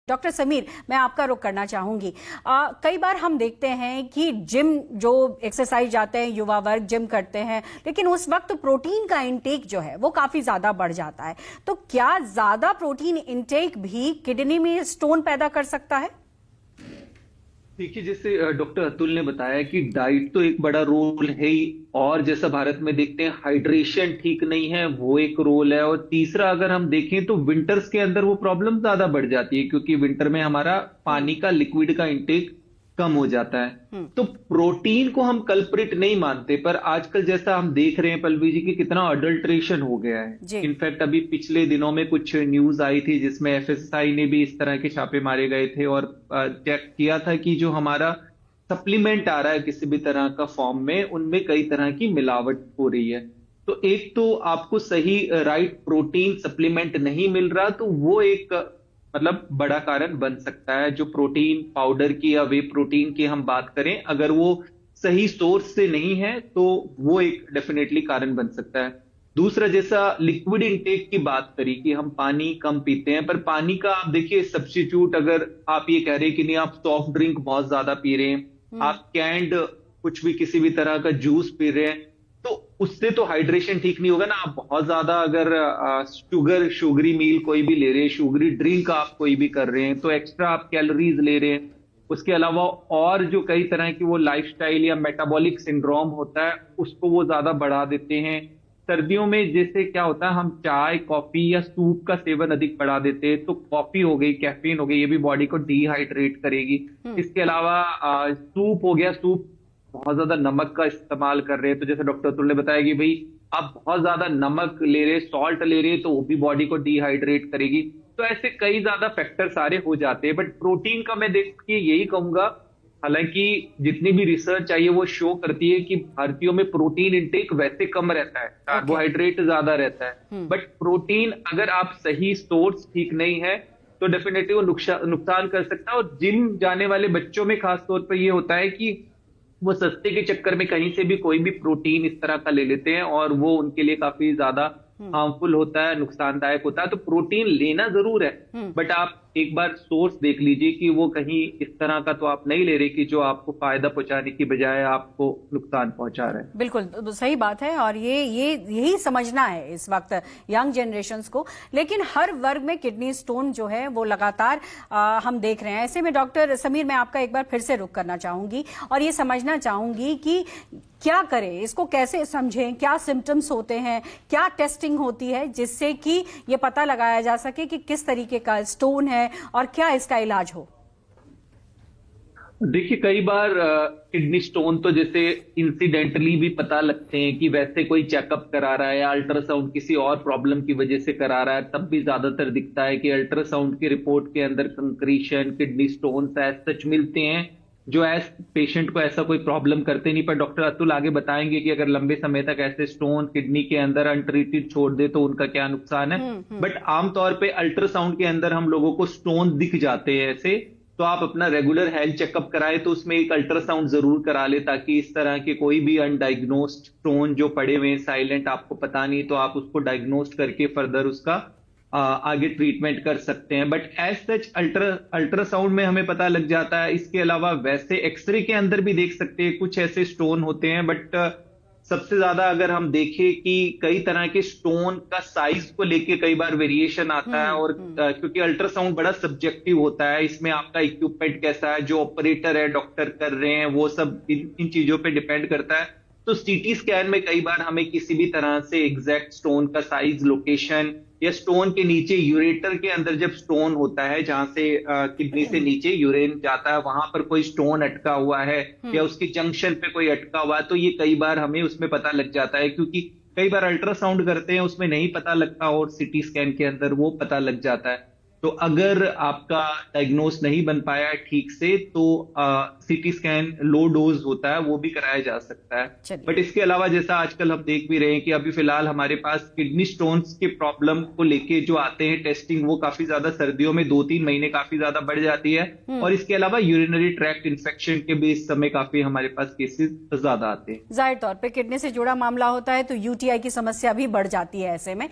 Doctor Sameer, मैं आपका रुख करना चाहूंगी। कई बार हम देखते हैं कि जिम जो एक्सरसाइज जाते हैं, युवा वर्ग जिम करते हैं, लेकिन उस वक्त प्रोटीन का इंटेक जो है वो काफी ज्यादा बढ़ जाता है। तो क्या ज्यादा प्रोटीन इंटेक भी किडनी में स्टोन पैदा कर सकता है? देखिए, जैसे डॉक्टर अतुल ने बताया कि डाइट तो एक बड़ा रोल है ही, और जैसा भारत में देखते हैं हाइड्रेशन ठीक नहीं है, वो एक रोल है। और तीसरा अगर हम देखें तो विंटर्स के अंदर वो प्रॉब्लम ज्यादा बढ़ जाती है, क्योंकि विंटर में हमारा पानी का लिक्विड का इंटेक कम हो जाता है। तो प्रोटीन को हम कल्प्रिट नहीं मानते, पर आजकल जैसा हम देख रहे हैं पल्लवी जी की कितना अडल्ट्रेशन हो गया है। इनफैक्ट अभी पिछले दिनों में कुछ न्यूज आई थी जिसमें एफएसएसआई ने भी इस तरह के छापे मारे गए थे और चेक किया था कि जो हमारा सप्लीमेंट आ रहा है किसी भी तरह का फॉर्म में, उनमें कई तरह की मिलावट हो रही है। तो एक तो आपको सही राइट प्रोटीन सप्लीमेंट नहीं मिल रहा, तो वो एक मतलब बड़ा कारण बन सकता है। जो प्रोटीन पाउडर की या वे प्रोटीन की हम बात करें, अगर वो सही सोर्स से नहीं है तो वो एक डेफिनेटली कारण बन सकता है। दूसरा, जैसा लिक्विड इंटेक की बात करी कि हम पानी कम पीते हैं, पर पानी का आप देखिए सब्स्टिट्यूट, अगर आप ये कह रहे हैं कि नहीं आप सॉफ्ट ड्रिंक बहुत ज्यादा पी रहे हैं, आप कैंड कुछ भी किसी भी तरह का जूस पी रहे हैं, तो उससे तो हाइड्रेशन ठीक नहीं होगा ना। आप बहुत ज्यादा अगर शुगरी मील कोई भी ले रहे हैं, शुगरी ड्रिंक आप कोई भी कर रहे हैं, तो एक्स्ट्रा आप कैलोरीज ले रहे हैं। उसके अलावा और जो कई तरह की वो लाइफस्टाइल या मेटाबॉलिक सिंड्रोम होता है, उसको वो ज्यादा बढ़ा देते हैं। सर्दियों में जैसे क्या होता है, हम चाय कॉफी या सूप का सेवन अधिक बढ़ा देते हैं, तो कॉफी हो गई, कैफीन हो गई, ये भी बॉडी को डिहाइड्रेट करेगी। इसके अलावा सूप हो गया, सूप बहुत ज्यादा नमक का इस्तेमाल कर रहे हैं, तो जैसे डॉक्टर अतुल ने बताया कि भाई आप बहुत ज्यादा नमक ले रहे, सॉल्ट ले रहे, तो वो भी बॉडी को डिहाइड्रेट करेगी। तो ऐसे कई ज्यादा फैक्टर सारे हो जाते हैं। बट प्रोटीन का मैं देख के यही कहूंगा, हालांकि जितनी भी रिसर्च आई है वो शो करती है कि भारतीयों में प्रोटीन इंटेक वैसे कम रहता है, कार्बोहाइड्रेट ज्यादा रहता है। बट प्रोटीन अगर आप सही सोर्स ठीक नहीं है तो डेफिनेटली वो नुकसान कर सकता है। और जिम जाने वाले बच्चों में खासतौर पर ये होता है कि वो सस्ते के चक्कर में कहीं से भी कोई भी प्रोटीन इस तरह का ले लेते हैं, और वो उनके लिए काफी ज्यादा हार्मफुल होता है, नुकसानदायक होता है। तो प्रोटीन लेना जरूर है, बट आप एक बार सोर्स देख लीजिए कि वो कहीं इस तरह का तो आप नहीं ले रहे कि जो आपको फायदा पहुंचाने की बजाय आपको नुकसान पहुंचा रहा है। बिल्कुल सही बात है, और यही समझना है इस वक्त यंग जनरेशन्स को। लेकिन हर वर्ग में किडनी स्टोन जो है वो लगातार हम देख रहे हैं। ऐसे में डॉक्टर समीर, मैं आपका एक बार फिर से रुख करना चाहूंगी और ये समझना चाहूंगी कि क्या करें, इसको कैसे समझें, क्या सिम्टम्स होते हैं, क्या टेस्टिंग होती है जिससे कि ये पता लगाया जा सके कि किस तरीके का स्टोन है और क्या इसका इलाज हो। देखिए, कई बार किडनी स्टोन तो जैसे इंसिडेंटली भी पता लगते हैं कि वैसे कोई चेकअप करा रहा है या अल्ट्रासाउंड किसी और प्रॉब्लम की वजह से करा रहा है, तब भी ज्यादातर दिखता है कि अल्ट्रासाउंड की रिपोर्ट के अंदर concretion kidney stone as such मिलते हैं, जो एज पेशेंट को ऐसा कोई प्रॉब्लम करते नहीं। पर डॉक्टर अतुल आगे बताएंगे कि अगर लंबे समय तक ऐसे स्टोन किडनी के अंदर अनट्रीटेड छोड़ दे तो उनका क्या नुकसान है। बट आमतौर पे अल्ट्रासाउंड के अंदर हम लोगों को स्टोन दिख जाते हैं ऐसे, तो आप अपना रेगुलर हेल्थ चेकअप कराएं, तो उसमें एक अल्ट्रासाउंड जरूर करा ले, ताकि इस तरह के कोई भी अनडायग्नोस्ड स्टोन जो पड़े हुए हैं साइलेंट, आपको पता नहीं, तो आप उसको डायग्नोस्ट करके फर्दर उसका आगे ट्रीटमेंट कर सकते हैं। बट एज सच अल्ट्रासाउंड में हमें पता लग जाता है। इसके अलावा वैसे एक्सरे के अंदर भी देख सकते हैं, कुछ ऐसे स्टोन होते हैं। बट सबसे ज्यादा अगर हम देखें कि कई तरह के स्टोन का साइज को लेके कई बार वेरिएशन आता है, और क्योंकि अल्ट्रासाउंड बड़ा सब्जेक्टिव होता है, इसमें आपका इक्विपमेंट कैसा है, जो ऑपरेटर है, डॉक्टर कर रहे हैं, वो सब इन चीजों पे डिपेंड करता है। तो सीटी स्कैन में कई बार हमें किसी भी तरह से एग्जैक्ट स्टोन का साइज, लोकेशन, या स्टोन के नीचे यूरेटर के अंदर जब स्टोन होता है, जहां से किडनी से नीचे यूरेन जाता है, वहां पर कोई स्टोन अटका हुआ है या उसके जंक्शन पे कोई अटका हुआ है, तो ये कई बार हमें उसमें पता लग जाता है। क्योंकि कई बार अल्ट्रासाउंड करते हैं उसमें नहीं पता लगता, और सिटी स्कैन के अंदर वो पता लग जाता है। तो अगर आपका डायग्नोस नहीं बन पाया ठीक से, तो सीटी स्कैन लो डोज होता है, वो भी कराया जा सकता है। बट इसके अलावा जैसा आजकल हम देख भी रहे हैं कि अभी फिलहाल हमारे पास किडनी स्टोन्स के प्रॉब्लम को लेके जो आते हैं टेस्टिंग, वो काफी ज्यादा सर्दियों में 2-3 महीने काफी ज्यादा बढ़ जाती है। और इसके अलावा यूरिनरी ट्रैक्ट इन्फेक्शन के भी इस समय काफी हमारे पास केसेस ज्यादा आते हैं। जाहिर तौर पे किडनी से जुड़ा मामला होता है तो यूटीआई की समस्या भी बढ़ जाती है ऐसे में।